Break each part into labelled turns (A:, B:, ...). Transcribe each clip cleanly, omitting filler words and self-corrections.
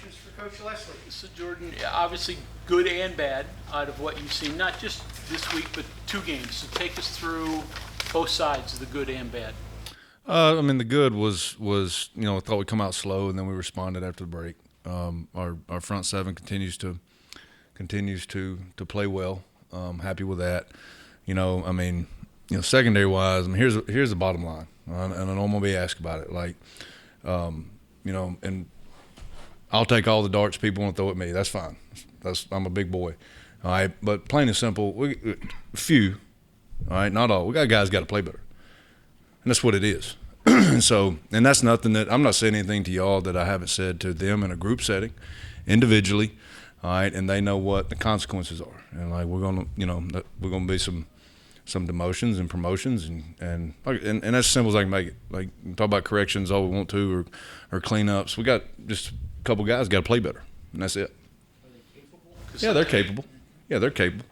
A: questions for Coach Lesley.
B: So Jordan, obviously good and bad out of what you've seen, not just this week, but 2 games. So take us through both sides of the good and bad.
C: I mean, the good was I thought we'd come out slow, and then we responded after the break. Our front seven continues to play well. Happy with that. Secondary wise, here's the bottom line, and I know I'm gonna be asked about it. And I'll take all the darts people want to throw at me. That's fine. I'm a big boy. All right, but plain and simple, few. All right, not all. We got guys got to play better, and that's what it is. And that's nothing that I'm not saying anything to y'all that I haven't said to them in a group setting, individually. All right, and they know what the consequences are, and we're gonna be some demotions and promotions, and that's as simple as I can make it. Like, talk about corrections all we want to, or cleanups. We got just a couple guys got to play better, and that's it.
B: Are they capable?
C: Yeah, they're capable. Yeah, they're capable.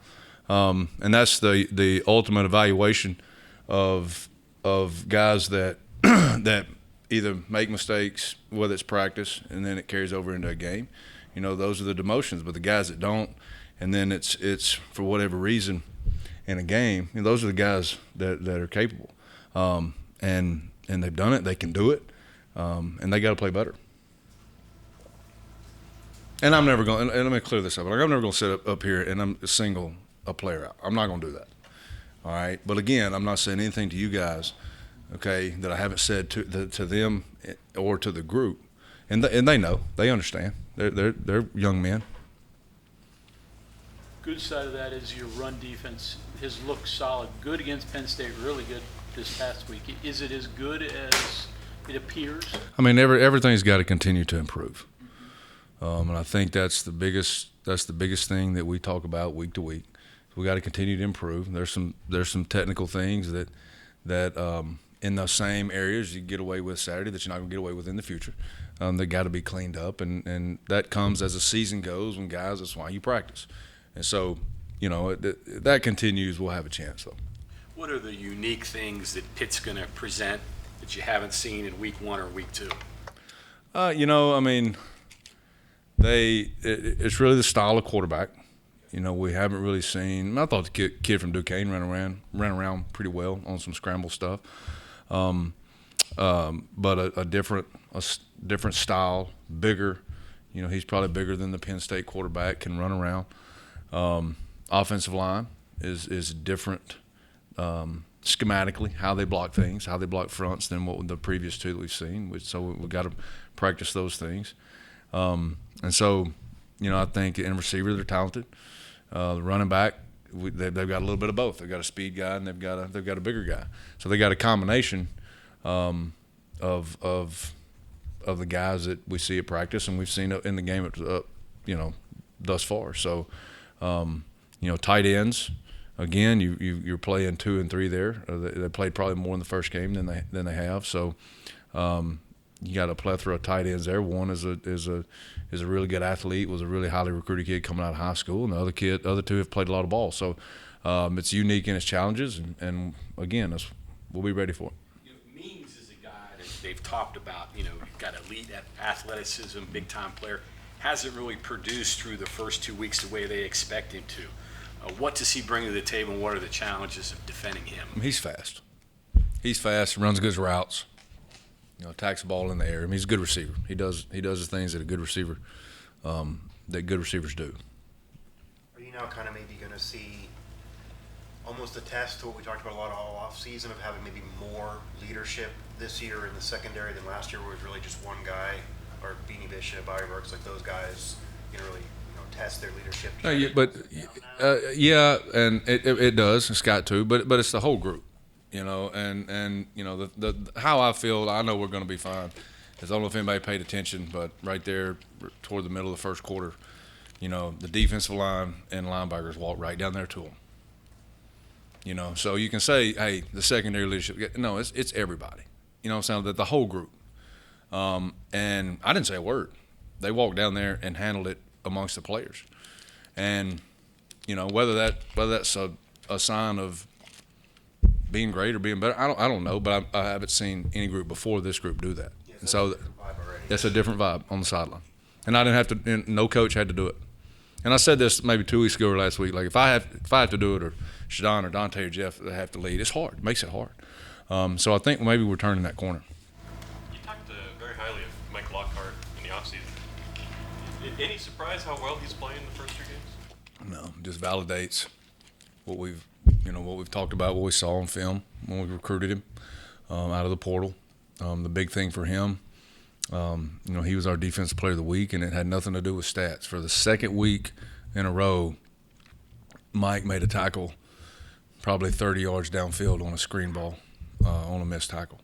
C: And that's the ultimate evaluation of guys that that either make mistakes, whether it's practice, and then it carries over into a game. Those are the demotions. But the guys that don't, and then it's for whatever reason in a game, those are the guys that are capable. And they've done it. They can do it. And they got to play better. And I'm never going. And let me clear this up. I'm never going to sit up here and I'm single a player out. I'm not going to do that. All right. But again, I'm not saying anything to you guys, okay, that I haven't said to them or to the group, and they know, they understand. They're young men.
B: Good side of that is your run defense has looked solid. Good against Penn State, really good this past week. Is it as good as it appears?
C: I mean, everything's got to continue to improve. And I think that's the biggest thing that we talk about week to week. We got to continue to improve. There's some technical things that in those same areas you get away with Saturday that you're not going to get away with in the future. They got to be cleaned up, and that comes as the season goes. When guys, that's why you practice. And so, that continues. We'll have a chance, though.
D: What are the unique things that Pitt's going to present that you haven't seen in week 1 or week 2?
C: It's really the style of quarterback. We haven't really seen. I thought the kid from Duquesne ran around pretty well on some scramble stuff, but a different style, bigger. He's probably bigger than the Penn State quarterback. Can run around. Offensive line is different schematically, how they block things, how they block fronts than what the previous 2 that we've seen. So we've got to practice those things. And so, I think in receiver they're talented. The running back, they've got a little bit of both. They've got a speed guy and they've got a bigger guy. So they got a combination of the guys that we see at practice and we've seen in the game thus far. So tight ends. Again, you're playing 2 and 3 there. They played probably more in the first game than they have. So you got a plethora of tight ends there. One is a really good athlete, was a really highly recruited kid coming out of high school, and the other 2 have played a lot of ball. So it's unique in its challenges, and again, we'll be ready for it.
D: Means is a guy that they've talked about. You've got elite athleticism, big time player. Hasn't really produced through the first 2 weeks the way they expect him to. What does he bring to the table, and what are the challenges of defending him?
C: He's fast. Runs good routes. Attacks the ball in the air. He's a good receiver. He does the things that a good receiver that good receivers do.
A: Are you now kind of maybe going to see almost a test to what we talked about a lot all off season of having maybe more leadership this year in the secondary than last year, where it was really just one guy, or Beanie Bishop, Byron Brooks, like those guys, really test their leadership?
C: And it does. It's got to, but it's the whole group. The how I feel, I know we're going to be fine. I don't know if anybody paid attention, but right there toward the middle of the first quarter, the defensive line and linebackers walked right down there to them. So you can say, hey, the secondary leadership. No, it's everybody. I'm saying that the whole group. And I didn't say a word. They walked down there and handled it amongst the players. And whether that's a sign of being great or being better, I don't know, but I haven't seen any group before this group do that.
A: Yes,
C: and so
A: that's
C: a different vibe on the sideline. and I didn't have to. And no coach had to do it. And I said this maybe 2 weeks ago or last week. Like if I have to do it, or Shadon or Dante or Jeff that have to lead, it's hard. It makes it hard. So I think maybe we're turning that corner.
E: You talked very highly of Mike Lockhart in the offseason. Any surprise how well he's playing the first 3 games?
C: No, just validates what we've talked about, what we saw on film when we recruited him out of the portal. The big thing for him, he was our defensive player of the week, and it had nothing to do with stats. For the second week in a row, Mike made a tackle probably 30 yards downfield on a screen ball, on a missed tackle.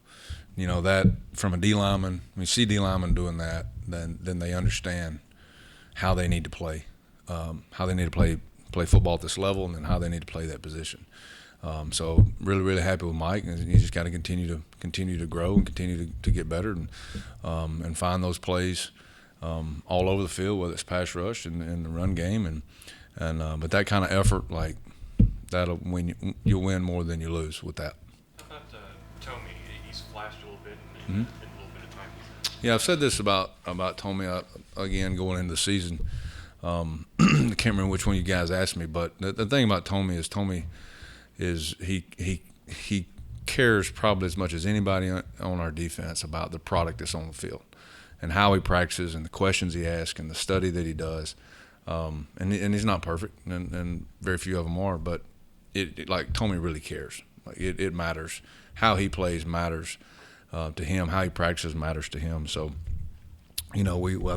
C: That from a D lineman, when you see D lineman doing that, then they understand how they need to play, play football at this level, and then how they need to play that position. So really, really happy with Mike, and you just got to continue to grow and continue to get better, and find those plays all over the field, whether it's pass rush and the run game, but that kind of effort, like that'll win. You'll win more than you lose with that.
E: How about Tommy? He's flashed a little bit in a little bit of time.
C: Yeah, I've said this about Tommy again going into the season. I can't remember which one you guys asked me, but the thing about Tommy is he cares probably as much as anybody on our defense about the product that's on the field and how he practices and the questions he asks and the study that he does. And he's not perfect, and very few of them are, but it like Tommy really cares. Like it matters. How he plays matters to him. How he practices matters to him. So, I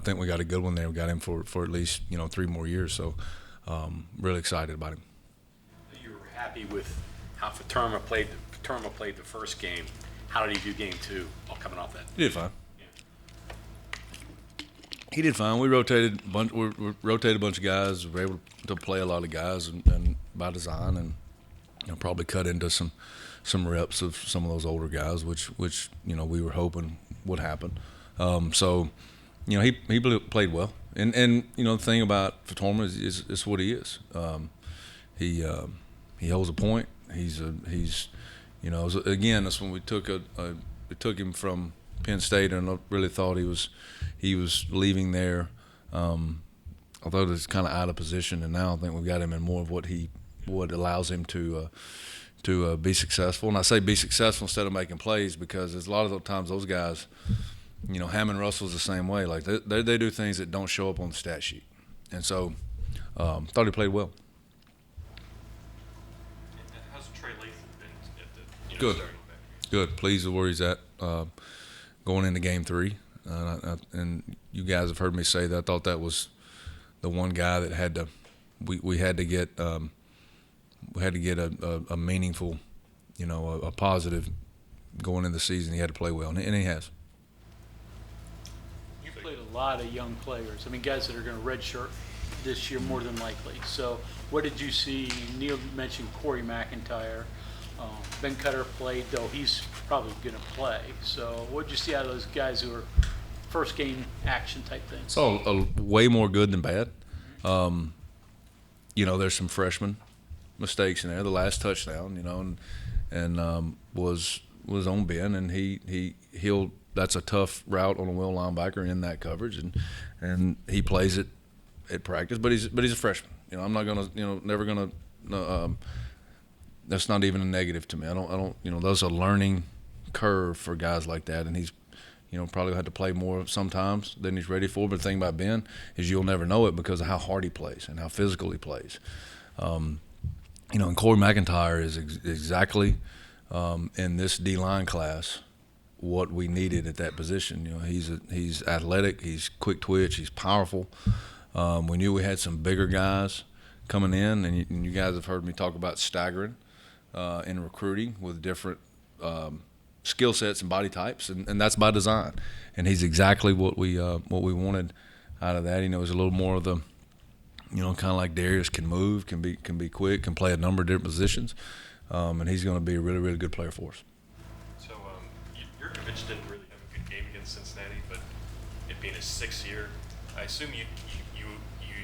C: think we got a good one there. We got him for at least 3 more years. So, really excited about him.
D: You were happy with how Faturma played the first game. How did he do game 2? All coming off that.
C: He did fine. He did fine. We rotated a bunch of guys. We were able to play a lot of guys and by design, and probably cut into some reps of some of those older guys, which we were hoping would happen. So he played well, and the thing about Faturma is what he is. He holds a point. Again, that's when we took him from Penn State, and I really thought he was leaving there. Although it's kind of out of position, and now I think we've got him in more of what allows him to be successful. And I say be successful instead of making plays, because there's a lot of the times those guys, Hammond Russell's the same way. Like they do things that don't show up on the stat sheet, and so thought he played well.
E: How's Trey Latham been at the
C: Good.
E: starting back?
C: Good. Pleased with where he's at going into game 3. And you guys have heard me say that I thought that was the one guy that had to we had to get a meaningful, a positive going into the season. He had to play well, and he has.
B: You played a lot of young players. I mean, guys that are going to redshirt this year more than likely. So what did you see? Neil mentioned Corey McIntyre. Ben Cutter played, though he's probably going to play. So what did you see out of those guys who are first game action type things?
C: So way more good than bad. There's some freshman mistakes in there. The last touchdown, and was on Ben, and he'll. That's a tough route on a will linebacker in that coverage, and he plays it at practice. But he's a freshman. I'm not gonna, never gonna. That's not even a negative to me. I don't. There's a learning curve for guys like that, and he's. Probably had to play more sometimes than he's ready for. But the thing about Ben is you'll never know it because of how hard he plays and how physical he plays. And Corey McIntyre is exactly in this D-line class what we needed at that position. He's athletic, he's quick twitch, he's powerful. We knew we had some bigger guys coming in, and you guys have heard me talk about staggering in recruiting with different skill sets and body types, and that's by design. And he's exactly what we wanted out of that. He's a little more of the, kind of like Darius, can move, can be quick, can play a number of different positions, and he's going to be a really, really good player for us.
E: So Jurkovich didn't really have a good game against Cincinnati, but it being his 6th year, I assume you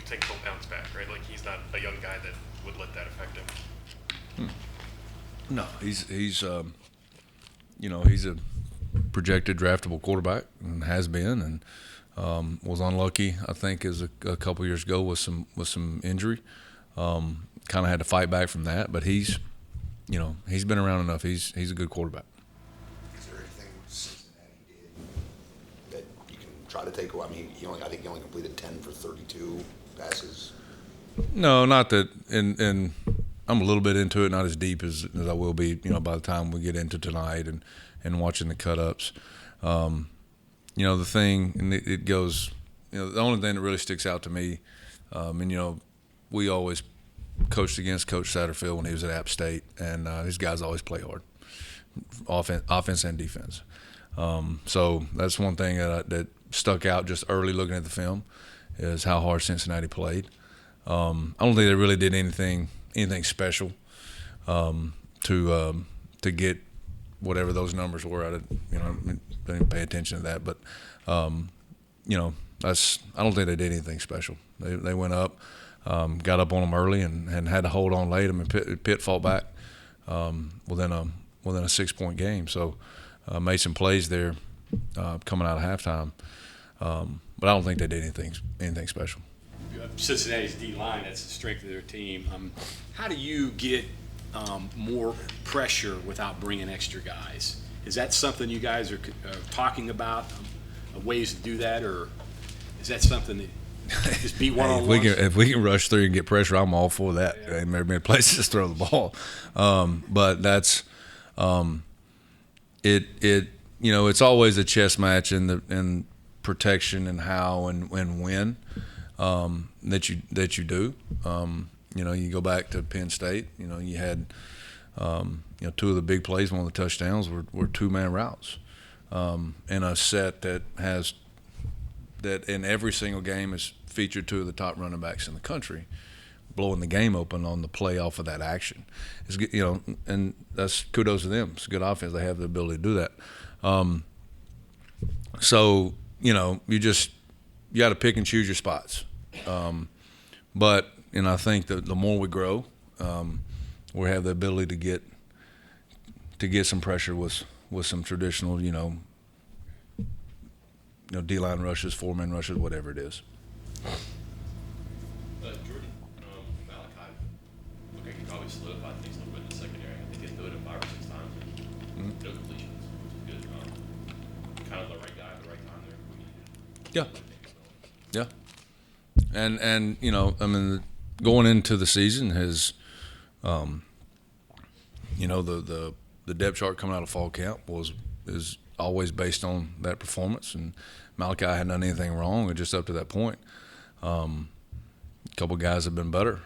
E: think he'll bounce back, right? Like he's not a young guy that would let that affect him.
C: No, he's he's a projected draftable quarterback and has been, Was unlucky, I think, as a couple years ago with some injury. Kind of had to fight back from that, but he's been around enough. He's a good quarterback.
F: Is there anything Cincinnati did that you can try to take away? I mean, I think he only completed 10 for 32 passes.
C: No, not that. And I'm a little bit into it, not as deep as I will be, by the time we get into tonight and watching the cut-ups. The thing, and it goes, the only thing that really sticks out to me, we always coached against Coach Satterfield when he was at App State, and these guys always play hard, offense and defense. So that's one thing that stuck out just early looking at the film is how hard Cincinnati played. I don't think they really did anything special to get whatever those numbers were. I didn't even pay attention to that, but I don't think they did anything special. They went up, got up on them early, and had to hold on late. I mean, Pitt fought back within a 6-point game. So made some plays there coming out of halftime, but I don't think they did anything special.
D: Cincinnati's D-line, that's the strength of their team. How do you get more pressure without bringing extra guys? Is that something you guys are talking about, ways to do that, or is that something that just beat one-on-one?
C: If we can rush through and get pressure, I'm all for that. Yeah. There may be places to throw the ball, but that's it's always a chess match and protection and how and when that you do. You go back to Penn State. You had two of the big plays. One of the touchdowns were two-man routes in a set that in every single game has featured two of the top running backs in the country, blowing the game open on the play off of that action. It's and that's kudos to them. It's a good offense. They have the ability to do that. So you got to pick and choose your spots. But I think that the more we grow, we have the ability to get some pressure with some traditional, D-line rushes, 4-man rushes, whatever it is.
E: Jordan, Malachi, looked like he probably solidified things a little bit in the secondary. I think he threw it 5 or 6 times. No completions, which is good. Kind of the right guy at the right time there.
C: Yeah. And going into the season has, the depth chart coming out of fall camp is always based on that performance, and Malachi hadn't done anything wrong, or just up to that point. A couple guys have been better,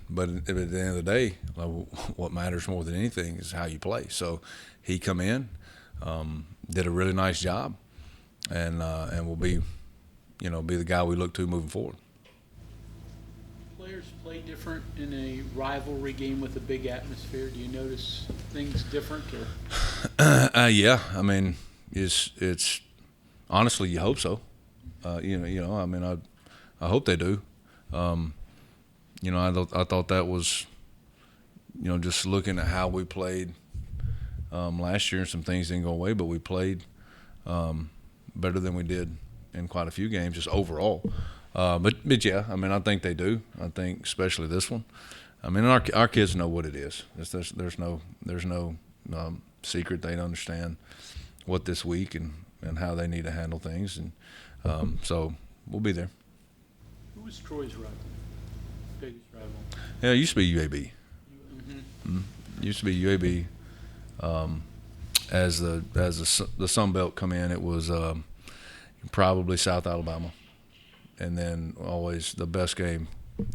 C: but at the end of the day, what matters more than anything is how you play. So he come in, did a really nice job, and will be the guy we look to moving forward.
B: Players play different in a rivalry game with a big atmosphere. Do you notice things different? Or?
C: Yeah. I mean, it's honestly, you hope so. I hope they do. I thought that was, just looking at how we played last year, and some things didn't go away, but we played better than we did in quite a few games, just overall. But yeah, I think they do. I think especially this one. Our kids know what it is. There's no secret. They understand what this week and how they need to handle things, and so we'll be there.
B: Who was Troy's rival? Biggest rival?
C: Yeah, it used to be UAB.
B: Mm-hmm.
C: Used to be UAB. As the Sun Belt come in, it was probably South Alabama, and then always the best game,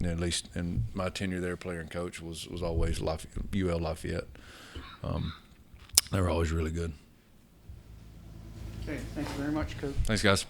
C: at least in my tenure there, player and coach, was always UL Lafayette. They were always really good.
B: Okay, thank you very much, Coach.
C: Thanks, guys.